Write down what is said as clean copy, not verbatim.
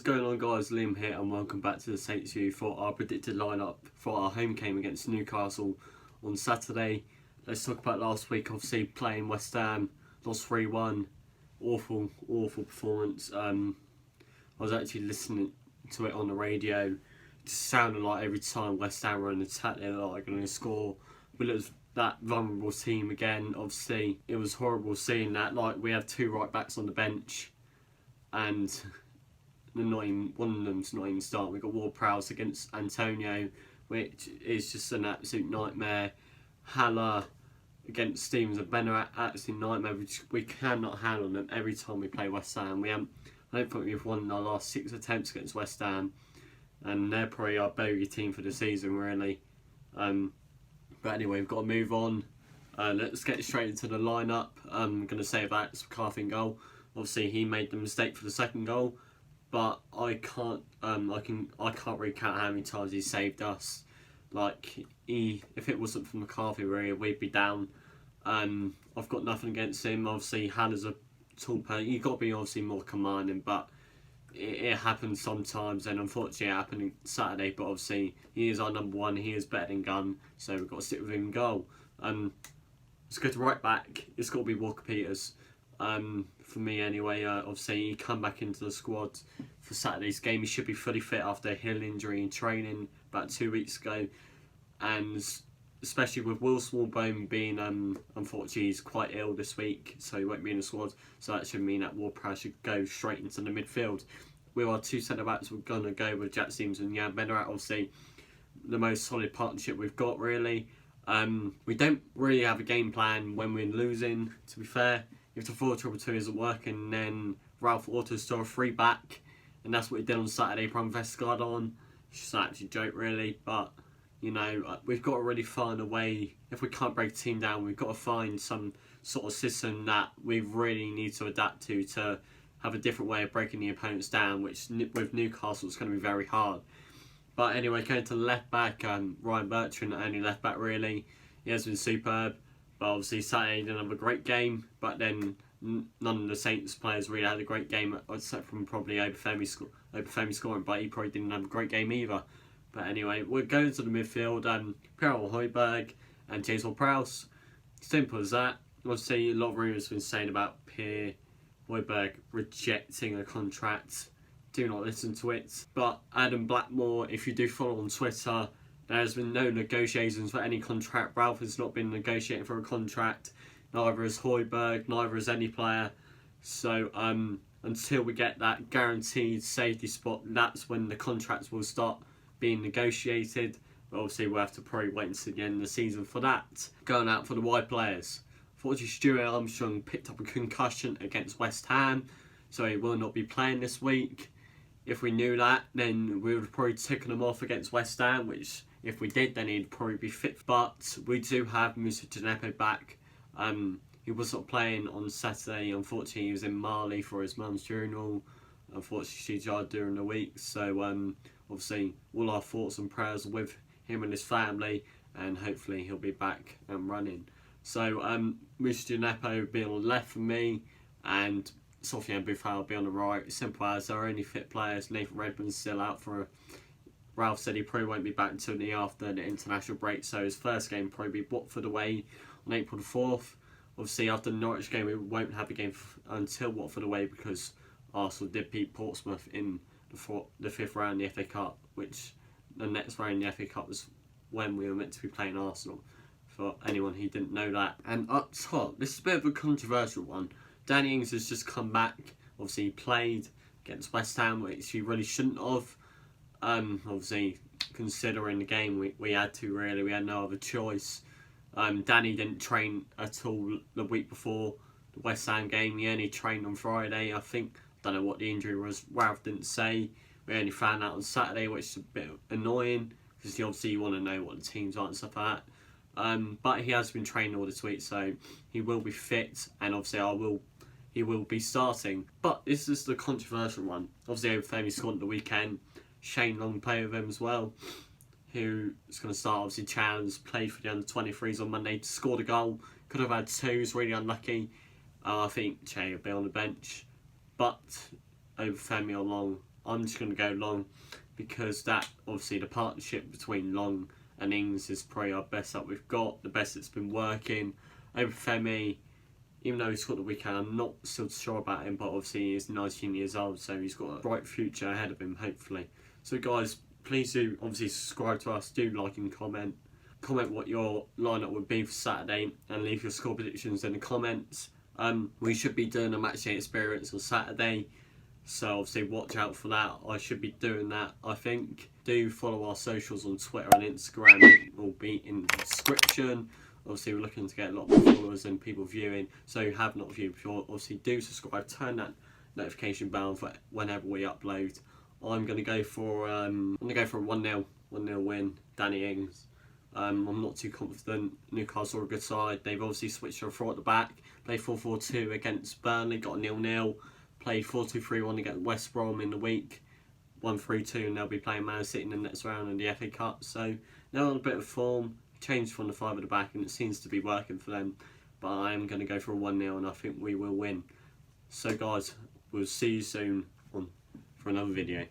going on, guys? Liam here and welcome back to the Saints View for our predicted lineup for our home game against Newcastle on Saturday. Let's talk about last week. Obviously playing West Ham, lost 3-1, awful performance. I was actually listening to it on the radio. It just sounded like every time West Ham were in attack they were like going to score. But it was that vulnerable team again. Obviously it was horrible seeing that. Like, we have two right backs on the bench and one of them's not even starting. We've got Ward-Prowse against Antonio, which is just an absolute nightmare. Haller against Stevens and Bennett, absolute nightmare. We cannot handle them every time we play West Ham. I don't think we've won our last 6 attempts against West Ham, and they're probably our bogey team for the season, really. But anyway, we've got to move on. Let's get straight into the lineup. I'm going to say that's McCarthy in goal. Obviously, he made the mistake for the second goal, but I can't really count how many times he saved us. Like, if it wasn't for McCarthy, really, we'd be down. I've got nothing against him. Obviously, Haller's a tall person. You've got to be obviously more commanding, but it happens sometimes, and unfortunately it happened Saturday. But obviously, he is our number one. He is better than Gunn, so we've got to stick with him in goal. Let's go to right back. It's got to be Walker Peters. For me anyway. Obviously he come back into the squad for Saturday's game. He should be fully fit after a heel injury in training about 2 weeks ago, and especially with Will Smallbone being unfortunately he's quite ill this week, so he won't be in the squad. So that should mean that Ward-Prowse should go straight into the midfield. With our two centre backs, we're gonna go with Jack Stevens and Jan Bednarak. Obviously the most solid partnership we've got, really. We don't really have a game plan when we're losing, to be fair. If the 4-2-2 isn't working, then Ralph Hasenhuttl still a 3-back, and that's what he did on Saturday, put Vestergaard on. It's just an absolute joke, really. But you know, we've got to really find a way. If we can't break the team down, we've got to find some sort of system that we really need to adapt to have a different way of breaking the opponents down, which with Newcastle is going to be very hard. But anyway, going to left back, Ryan Bertrand, only left back really. He has been superb. But obviously Saturday didn't have a great game, but then none of the Saints players really had a great game, except from probably Obafemi scoring, but he probably didn't have a great game either. But anyway, we're going to the midfield, Pierre Højbjerg and James Ward-Prowse. Simple as that. Obviously a lot of rumours have been saying about Pierre Højbjerg rejecting a contract. Do not listen to it. But Adam Blackmore, if you do follow on Twitter, there has been no negotiations for any contract. Ralph has not been negotiating for a contract. Neither has Højbjerg, neither has any player. So until we get that guaranteed safety spot, that's when the contracts will start being negotiated. But obviously we'll have to probably wait until the end of the season for that. Going out for the wide players. Fortunately, Stuart Armstrong picked up a concussion against West Ham, so he will not be playing this week. If we knew that, then we would have probably taken him off against West Ham, which if we did, then he'd probably be fit. But we do have Moussa Djenepo back. He was not playing on Saturday. Unfortunately, he was in Mali for his mum's funeral. Unfortunately, she died during the week. So obviously, all our thoughts and prayers are with him and his family, and hopefully he'll be back and running. So Moussa Djenepo will be on the left for me, and Sofiane Boufal will be on the right. Simple as. They're only fit players. Nathan Redmond's still out for Ralph said he probably won't be back until after the international break, so his first game will probably be Watford away on April the 4th. Obviously after the Norwich game we won't have a game until Watford away, because Arsenal did beat Portsmouth in the 5th round of the FA Cup, which the next round in the FA Cup was when we were meant to be playing Arsenal, for anyone who didn't know that. And up top, this is a bit of a controversial one. Danny Ings has just come back. Obviously he played against West Ham, which he really shouldn't have. Obviously, considering the game we had to, really, we had no other choice. Danny didn't train at all the week before the West Ham game. He only trained on Friday, I think. I don't know what the injury was. Ralph didn't say. We only found out on Saturday, which is a bit annoying, because obviously you want to know what the teams are and stuff like that. But he has been training all this week, so he will be fit, and obviously he will be starting. But this is the controversial one. Obviously, Obafemi scored at the weekend. Shane Long played with him as well, who is going to start. Obviously Chance played for the under-23s on Monday, scored a goal, could have had 2, was really unlucky. I think Che will be on the bench, but Obafemi or Long I'm just going to go Long, because that, obviously, the partnership between Long and Ings is probably our best that we've got, the best that's been working. Over Femi, even though he's got the weekend, I'm not still sure about him, but obviously he is 19 years old, so he's got a bright future ahead of him, hopefully. So guys, please do obviously subscribe to us, do like and comment. Comment what your lineup would be for Saturday, and leave your score predictions in the comments. We should be doing a matchday experience on Saturday, so obviously watch out for that. I should be doing that, I think. Do follow our socials on Twitter and Instagram, it will be in the description. Obviously we're looking to get a lot more followers and people viewing, so you have not viewed before, obviously do subscribe, turn that notification bell for whenever we upload. I'm going to go for a 1-0 win, Danny Ings. I'm not too confident. Newcastle are a good side. They've obviously switched to a 4 at the back. Played 4-4-2 against Burnley, got a 0-0. Played 4-2-3-1 against West Brom in the week. 1-3-2, and they'll be playing Man City in the next round in the FA Cup. So they're on a bit of form. Changed from the 5 at the back, and it seems to be working for them. But I am going to go for a 1-0, and I think we will win. So guys, we'll see you soon for another video.